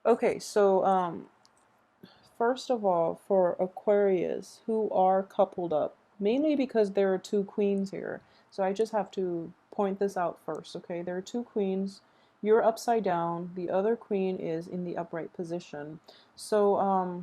Okay, so first of all, for Aquarius who are coupled up, mainly because there are two queens here. So I just have to point this out first, okay? There are two queens. You're upside down. The other queen is in the upright position. So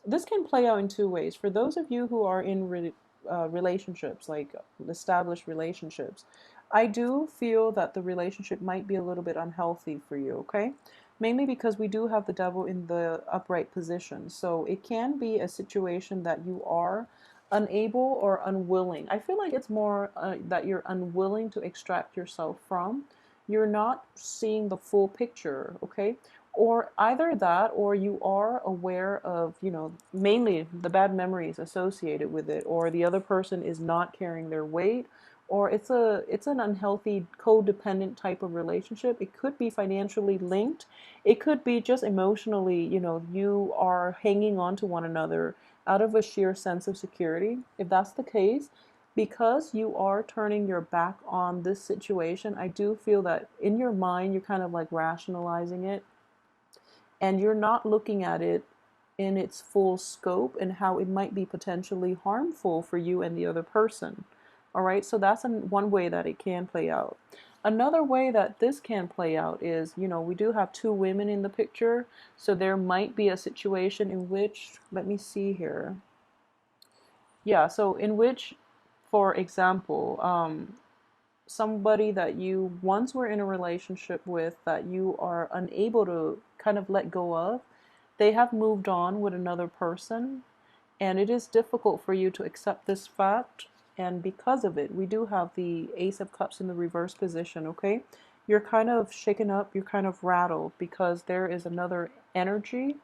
this can play out in two ways. For those of you who are in relationships, like established relationships, I do feel that the relationship might be a little bit unhealthy for you, okay? Mainly because we do have the devil in the upright position. So it can be a situation that you are unable or unwilling. I feel like it's more that you're unwilling to extract yourself from. You're not seeing the full picture, okay? Or either that, or you are aware of, mainly the bad memories associated with it, or the other person is not carrying their weight, or it's an unhealthy codependent type of relationship. It could be financially linked. It could be just emotionally, you are hanging on to one another out of a sheer sense of security. If that's the case, because you are turning your back on this situation, I do feel that in your mind you're kind of like rationalizing it, and you're not looking at it in its full scope and how it might be potentially harmful for you and the other person. All right, so that's one way that it can play out. Another way that this can play out is, we do have two women in the picture, so there might be a situation in which, let me see here. Yeah, so in which, for example, somebody that you once were in a relationship with that you are unable to kind of let go of, they have moved on with another person, and it is difficult for you to accept this fact. And because of it, we do have the Ace of Cups in the reverse position, okay? You're kind of shaken up, you're kind of rattled because there is another energy,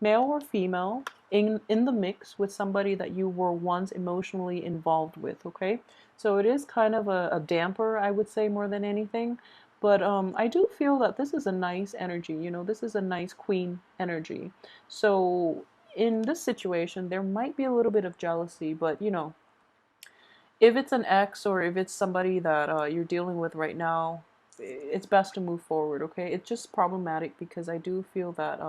male or female, in the mix with somebody that you were once emotionally involved with, okay? So it is kind of a damper, I would say, more than anything. But I do feel that this is a nice energy. This is a nice queen energy. So in this situation, there might be a little bit of jealousy, but if it's an ex or if it's somebody that you're dealing with right now, it's best to move forward, okay? It's just problematic because I do feel that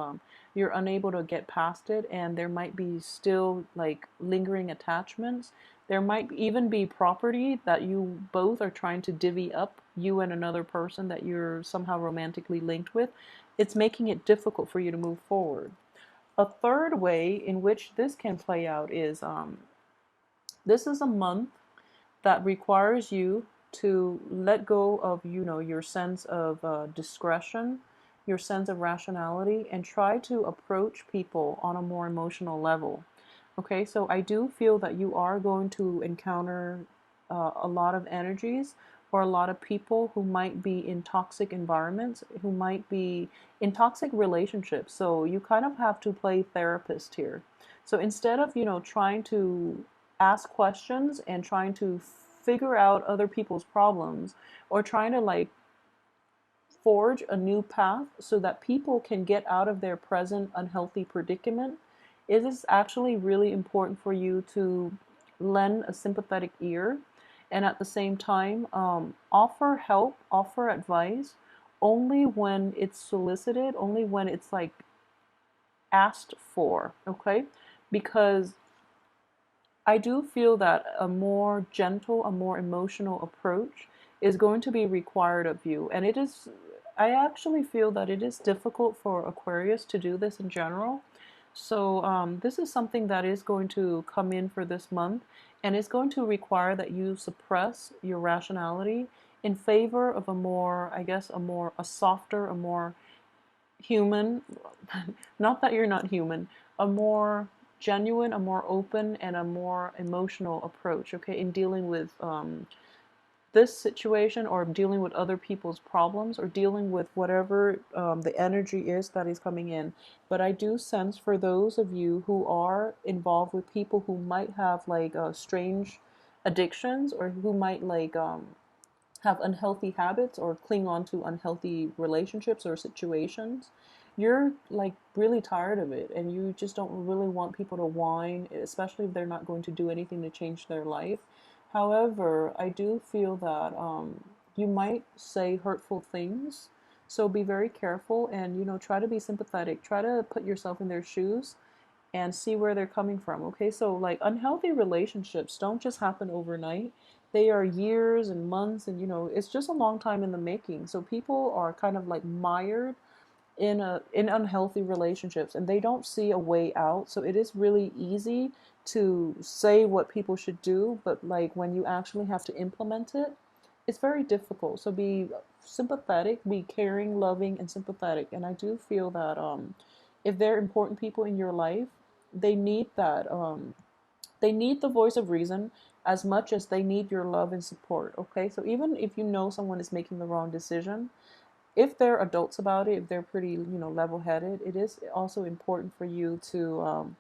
you're unable to get past it, and there might be still like lingering attachments. There might even be property that you both are trying to divvy up, you and another person that you're somehow romantically linked with. It's making it difficult for you to move forward. A third way in which this can play out is this is a month that requires you to let go of, your sense of discretion, your sense of rationality, and try to approach people on a more emotional level. Okay, so I do feel that you are going to encounter a lot of energies or a lot of people who might be in toxic environments, who might be in toxic relationships. So you kind of have to play therapist here. So instead of, trying to ask questions and trying to figure out other people's problems, or trying to like forge a new path so that people can get out of their present unhealthy predicament, it is actually really important for you to lend a sympathetic ear, and at the same time offer help, offer advice only when it's solicited, only when it's like asked for, okay? Because I do feel that a more gentle, a more emotional approach is going to be required of you. And I actually feel that it is difficult for Aquarius to do this in general. So, this is something that is going to come in for this month, and it's going to require that you suppress your rationality in favor of a more, I guess, a softer, a more human, not that you're not human, a more genuine, a more open, and a more emotional approach, okay, in dealing with this situation, or dealing with other people's problems, or dealing with whatever the energy is that is coming in. But I do sense for those of you who are involved with people who might have like strange addictions, or who might like have unhealthy habits or cling on to unhealthy relationships or situations, you're like really tired of it, and you just don't really want people to whine, especially if they're not going to do anything to change their life. However, I do feel that you might say hurtful things. So be very careful and, try to be sympathetic. Try to put yourself in their shoes and see where they're coming from. Okay, so like unhealthy relationships don't just happen overnight. They are years and months, and it's just a long time in the making. So people are kind of like mired in unhealthy relationships, and they don't see a way out. So it is really easy to say what people should do, but like when you actually have to implement it, it's very difficult. So be sympathetic, be caring, loving, and sympathetic. And I do feel that if they're important people in your life, they need that they need the voice of reason as much as they need your love and support. Okay, so even if you know someone is making the wrong decision, if they're adults about it, if they're pretty, level-headed, it is also important for you to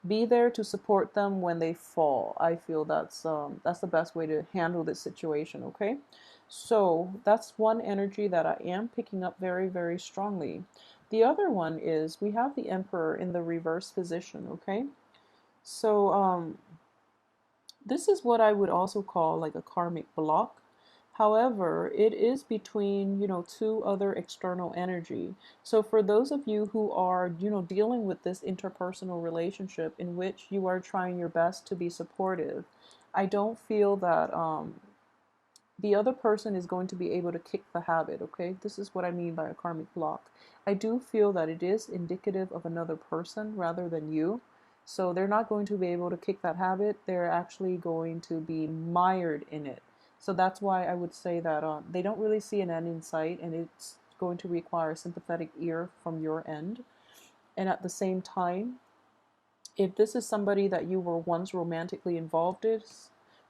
be there to support them when they fall. I feel that's the best way to handle this situation. Okay, so that's one energy that I am picking up very, very strongly. The other one is we have the Emperor in the reverse position. Okay, so this is what I would also call like a karmic block. However, it is between, two other external energy. So for those of you who are, dealing with this interpersonal relationship in which you are trying your best to be supportive, I don't feel that the other person is going to be able to kick the habit, okay? This is what I mean by a karmic block. I do feel that it is indicative of another person rather than you. So they're not going to be able to kick that habit. They're actually going to be mired in it. So that's why I would say that they don't really see an end in sight, and it's going to require a sympathetic ear from your end. And at the same time, if this is somebody that you were once romantically involved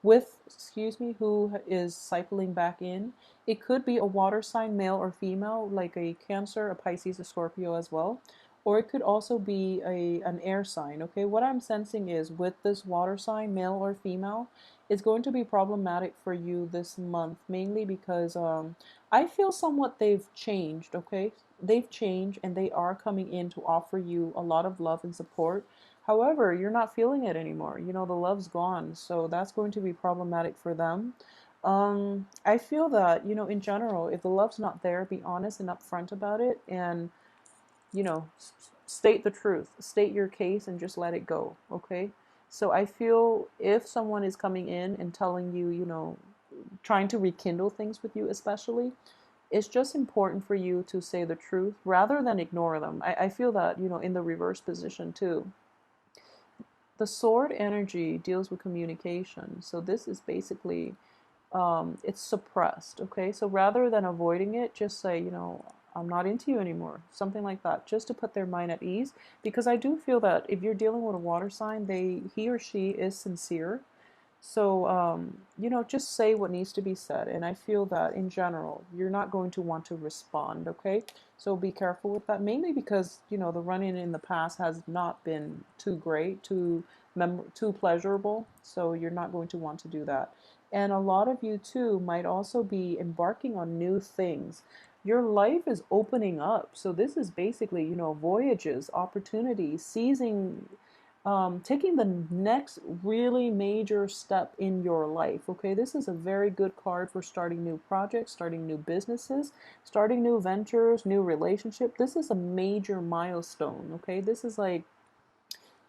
with, excuse me, who is cycling back in, it could be a water sign, male or female, like a Cancer, a Pisces, a Scorpio as well. Or it could also be an air sign. Okay, what I'm sensing is with this water sign, male or female, it's going to be problematic for you this month, mainly because I feel somewhat they've changed. Okay, they've changed and they are coming in to offer you a lot of love and support. However, you're not feeling it anymore. The love's gone. So that's going to be problematic for them. I feel that, in general, if the love's not there, be honest and upfront about it and, state the truth. State your case and just let it go. Okay? So I feel if someone is coming in and telling you, trying to rekindle things with you, especially, it's just important for you to say the truth rather than ignore them. I feel that, in the reverse position too. The sword energy deals with communication. So this is basically, it's suppressed. Okay. So rather than avoiding it, just say, I'm not into you anymore. Something like that, just to put their mind at ease. Because I do feel that if you're dealing with a water sign, he or she is sincere. So, just say what needs to be said. And I feel that in general, you're not going to want to respond, okay? So be careful with that, mainly because, the run-in in the past has not been too great, too pleasurable. So you're not going to want to do that. And a lot of you too might also be embarking on new things. Your life is opening up. So this is basically, voyages, opportunities, seizing taking the next really major step in your life. Okay, this is a very good card for starting new projects, starting new businesses, starting new ventures, new relationship. This is a major milestone. Okay, this is like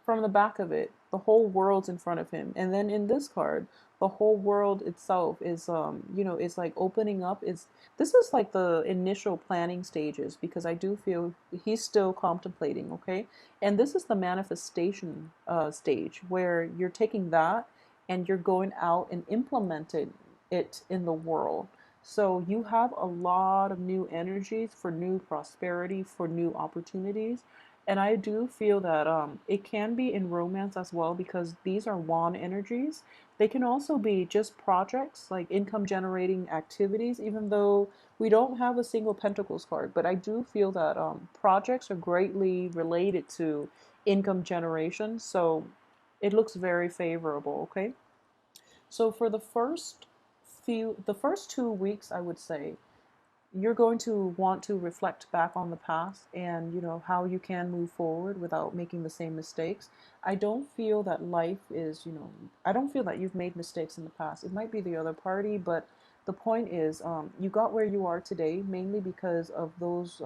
from the back of it, the whole world's in front of him. And then in this card, the whole world itself is is like opening up. Is This is like the initial planning stages, because I do feel he's still contemplating, okay? And this is the manifestation stage where you're taking that and you're going out and implementing it in the world. So you have a lot of new energies for new prosperity, for new opportunities. And I do feel that it can be in romance as well, because these are wand energies. They can also be just projects, like income generating activities, even though we don't have a single Pentacles card. But I do feel that projects are greatly related to income generation. So it looks very favorable, okay? So for the first 2 weeks, I would say, you're going to want to reflect back on the past and how you can move forward without making the same mistakes. I don't feel that life is, I don't feel that you've made mistakes in the past. It might be the other party, but The point is, you got where you are today mainly because of those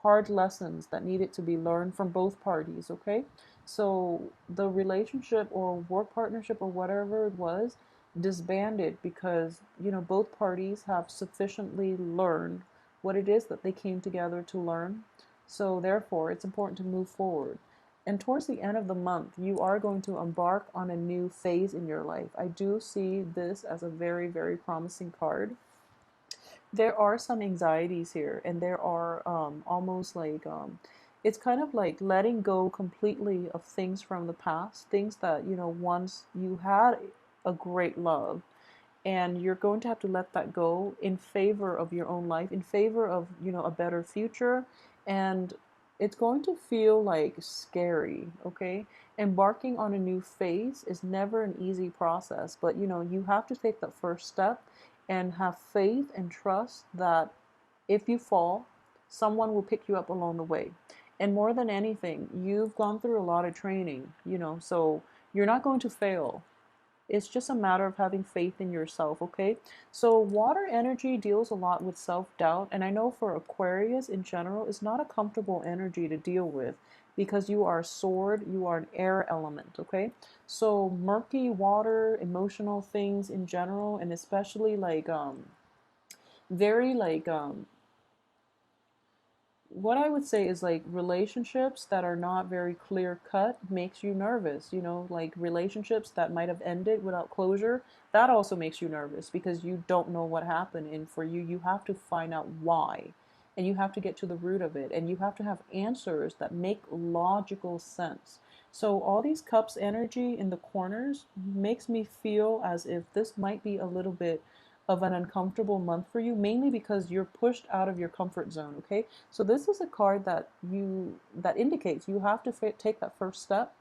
hard lessons that needed to be learned from both parties, okay? So the relationship or work partnership or whatever it was disbanded because, both parties have sufficiently learned what it is that they came together to learn. So therefore, it's important to move forward. And towards the end of the month, you are going to embark on a new phase in your life. I do see this as a very, very promising card. There are some anxieties here, and there are almost like it's kind of like letting go completely of things from the past, things that once you had a great love, and you're going to have to let that go in favor of your own life, in favor of a better future. And it's going to feel like scary, okay? Embarking on a new phase is never an easy process, but you have to take that first step and have faith and trust that if you fall, someone will pick you up along the way. And more than anything, you've gone through a lot of training, so you're not going to fail. It's just a matter of having faith in yourself, okay? So water energy deals a lot with self-doubt, and I know for Aquarius in general, it's not a comfortable energy to deal with because you are a sword, you are an air element, okay? So murky water, emotional things in general, and especially like very like what I would say is like relationships that are not very clear cut makes you nervous. Like relationships that might have ended without closure, that also makes you nervous because you don't know what happened. And for you, you have to find out why. And you have to get to the root of it. And you have to have answers that make logical sense. So all these cups energy in the corners makes me feel as if this might be a little bit of an uncomfortable month for you, mainly because you're pushed out of your comfort zone, okay? So this is a card that indicates you have to take that first step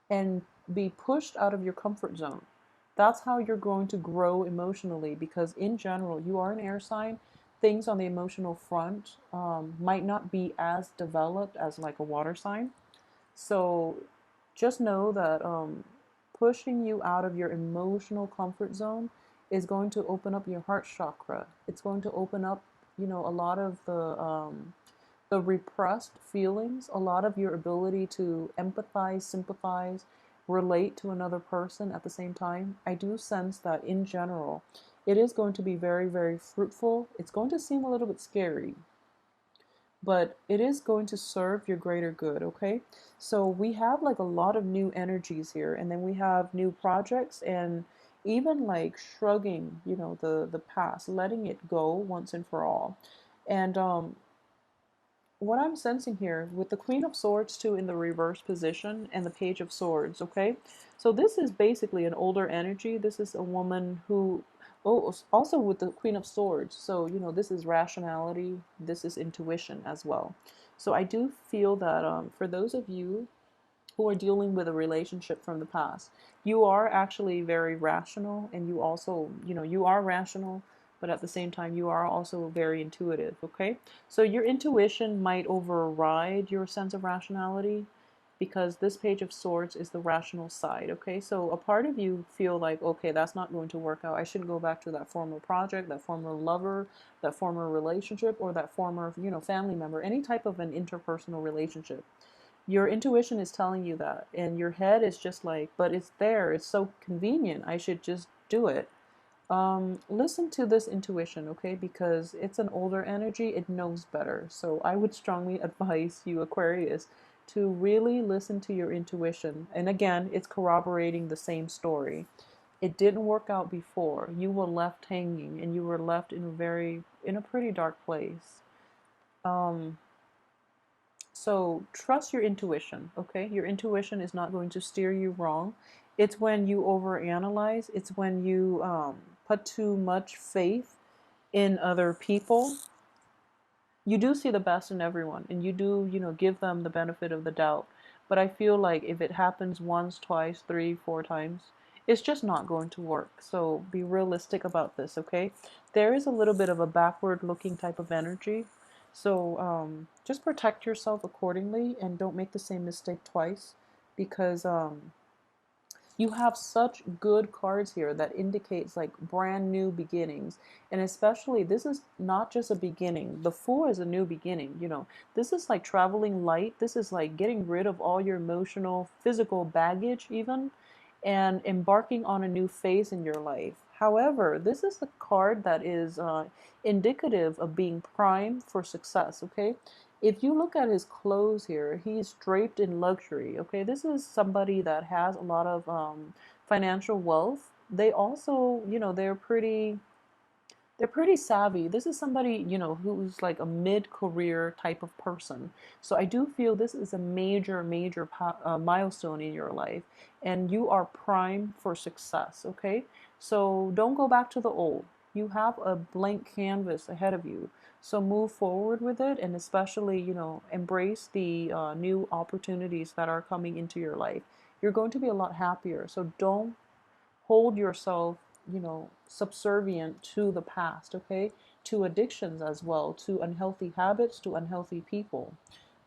and be pushed out of your comfort zone. That's how you're going to grow emotionally because in general, you are an air sign. Things on the emotional front might not be as developed as like a water sign. So just know that pushing you out of your emotional comfort zone is going to open up your heart chakra. It's going to open up, a lot of the repressed feelings, a lot of your ability to empathize, sympathize, relate to another person at the same time. I do sense that in general, it is going to be very, very fruitful. It's going to seem a little bit scary, but it is going to serve your greater good, okay? So we have like a lot of new energies here, and then we have new projects and even like shrugging, the past, letting it go once and for all. And what I'm sensing here with the Queen of Swords too in the reverse position and the Page of Swords, okay? So this is basically an older energy. This is a woman who, oh, also with the Queen of Swords. So, this is rationality, this is intuition as well. So I do feel that for those of you who are dealing with a relationship from the past, you are actually very rational, and you also, you are rational, but at the same time, you are also very intuitive, okay? So your intuition might override your sense of rationality because this Page of Swords is the rational side, okay? So a part of you feel like, okay, that's not going to work out. I shouldn't go back to that former project, that former lover, that former relationship, or that former, family member, any type of an interpersonal relationship. Your intuition is telling you that, and your head is just like, but it's there, it's so convenient, I should just do it. Listen to this intuition, okay? Because it's an older energy, it knows better. So I would strongly advise you, Aquarius, to really listen to your intuition. And again, it's corroborating the same story. It didn't work out before. You were left hanging, and you were left in a pretty dark place. Um, so trust your intuition, okay? Your intuition is not going to steer you wrong. It's when you overanalyze, it's when you put too much faith in other people. You do see the best in everyone, and you do, give them the benefit of the doubt. But I feel like if it happens once, twice, three, four times, it's just not going to work. So be realistic about this, okay? There is a little bit of a backward looking type of energy. So just protect yourself accordingly and don't make the same mistake twice because You have such good cards here that indicates like brand new beginnings. And especially, this is not just a beginning. The Fool is a new beginning, you know. This is like traveling light. This is like getting rid of all your emotional, physical baggage even, and embarking on a new phase in your life. However, this is a card that is indicative of being primed for success, okay? If you look at his clothes here, he's draped in luxury. Okay, this is somebody that has a lot of financial wealth. They also, you know, they're pretty savvy. This is somebody, you know, who's like a mid-career type of person. So I do feel this is a major milestone in your life, and you are primed for success. Okay, so don't go back to the old. You have a blank canvas ahead of you. So move forward with it, and especially, you know, embrace the new opportunities that are coming into your life. You're going to be a lot happier. So don't hold yourself, you know, subservient to the past, okay? To addictions as well, to unhealthy habits, to unhealthy people.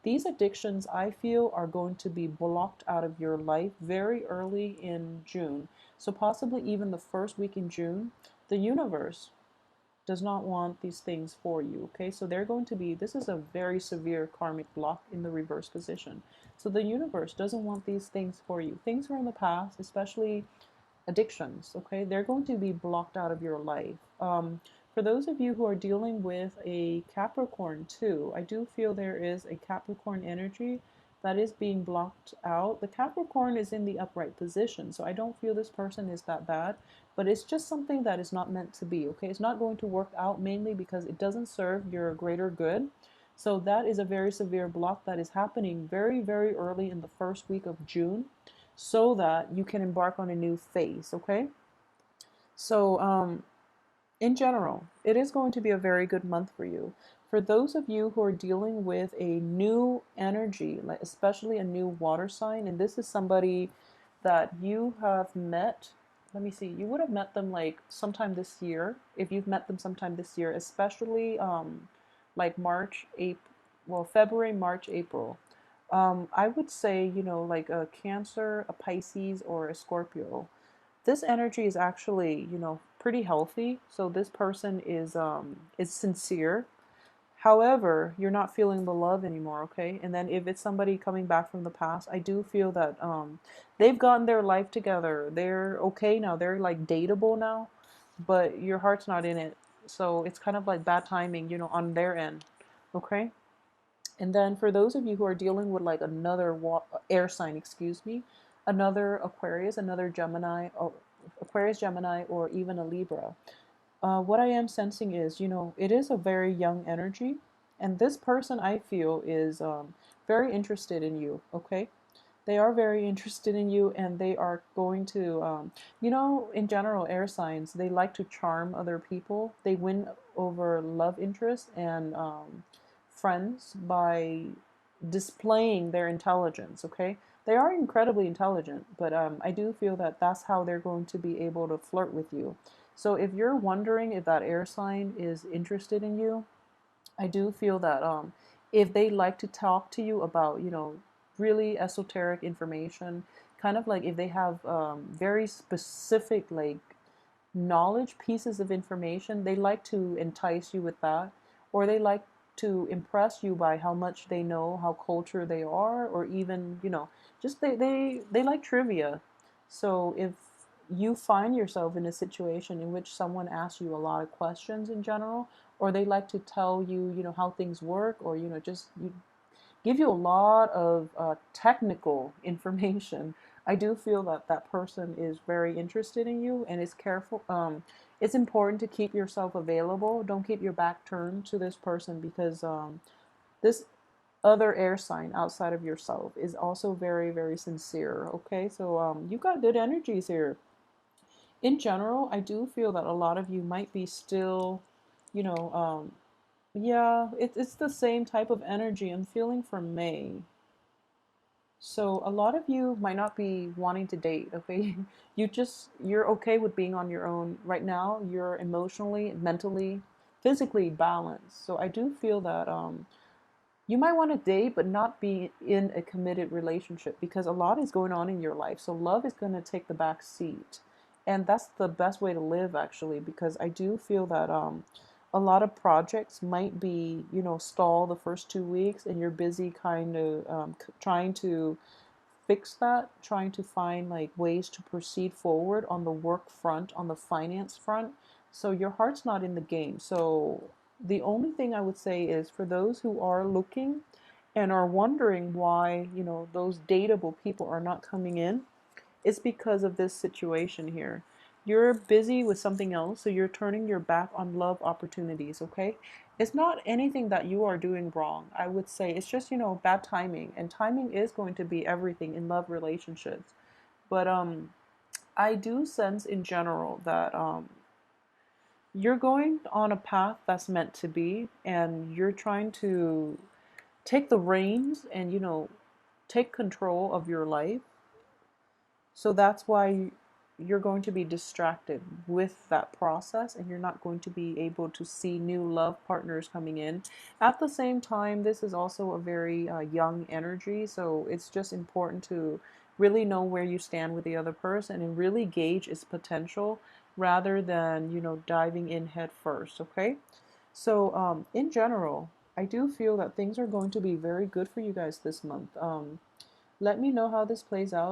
These addictions, I feel, are going to be blocked out of your life very early in June. So, possibly even the first week in June, the universe does not want these things for you, okay? So, they're going to be, this is a very severe karmic block in the reverse position. So, the universe doesn't want these things for you. Things from the past, especially addictions, okay, they're going to be blocked out of your life. For those of you who are dealing with a Capricorn too, I do feel there is a Capricorn energy that is being blocked out. The Capricorn is in the upright position, so I don't feel this person is that bad, but it's just something that is not meant to be, okay? It's not going to work out mainly because it doesn't serve your greater good. So that is a very severe block that is happening very early in the first week of June so that you can embark on a new phase, okay? So, in general, it is going to be a very good month for you. For those of you who are dealing with a new energy, like especially a new water sign, and this is somebody that you have met, let me see, you would have met them like sometime this year. If you've met them sometime this year, especially like March, April, well, February, March, April. I would say, you know, like a Cancer, a Pisces, or a Scorpio. This energy is actually, you know, pretty healthy. So this person is sincere. However, you're not feeling the love anymore, okay? And then if it's somebody coming back from the past, I do feel that they've gotten their life together. They're okay now. They're like dateable now, but your heart's not in it. So it's kind of like bad timing, you know, on their end, okay? And then for those of you who are dealing with like another air sign, excuse me, another Aquarius, another Gemini, or Aquarius, Gemini, or even a Libra, what I am sensing is, you know, it is a very young energy. And this person, I feel, is very interested in you, okay? They are very interested in you, and they are going to, you know, in general, air signs, they like to charm other people. They win over love interest and friends by displaying their intelligence, okay? They are incredibly intelligent, but I do feel that that's how they're going to be able to flirt with you. So if you're wondering if that air sign is interested in you, I do feel that if they like to talk to you about, you know, really esoteric information, kind of like if they have very specific, like, knowledge pieces of information, they like to entice you with that, or they like to impress you by how much they know, how cultured they are, or even, you know, just they like trivia. So if you find yourself in a situation in which someone asks you a lot of questions in general, or they like to tell you, you know, how things work, or, you know, just give you a lot of technical information, I do feel that that person is very interested in you and is careful. It's important to keep yourself available. Don't keep your back turned to this person because this other air sign outside of yourself is also very sincere. Okay, so you've got good energies here. In general, I do feel that a lot of you might be still, you know, yeah, it's the same type of energy I'm feeling for May. So a lot of you might not be wanting to date, okay? You're okay with being on your own right now. You're emotionally, mentally, physically balanced. So I do feel that You might want to date, but not be in a committed relationship because a lot is going on in your life. So love is going to take the back seat. And that's the best way to live, actually, because I do feel that a lot of projects might be, stall the first 2 weeks, and you're busy kind of trying to fix that, trying to find like ways to proceed forward on the work front, on the finance front. So your heart's not in the game. So the only thing I would say is for those who are looking and are wondering why, those dateable people are not coming in, it's because of this situation here. You're busy with something else, so you're turning your back on love opportunities, okay? It's not anything that you are doing wrong. I would say it's just, bad timing. And timing is going to be everything in love relationships. But I do sense in general that you're going on a path that's meant to be, and you're trying to take the reins and, take control of your life. So that's why you're going to be distracted with that process, and you're not going to be able to see new love partners coming in. At the same time, this is also a very young energy, so it's just important to really know where you stand with the other person and really gauge its potential rather than, diving in head first, okay? So, in general, I do feel that things are going to be very good for you guys this month. Let me know how this plays out.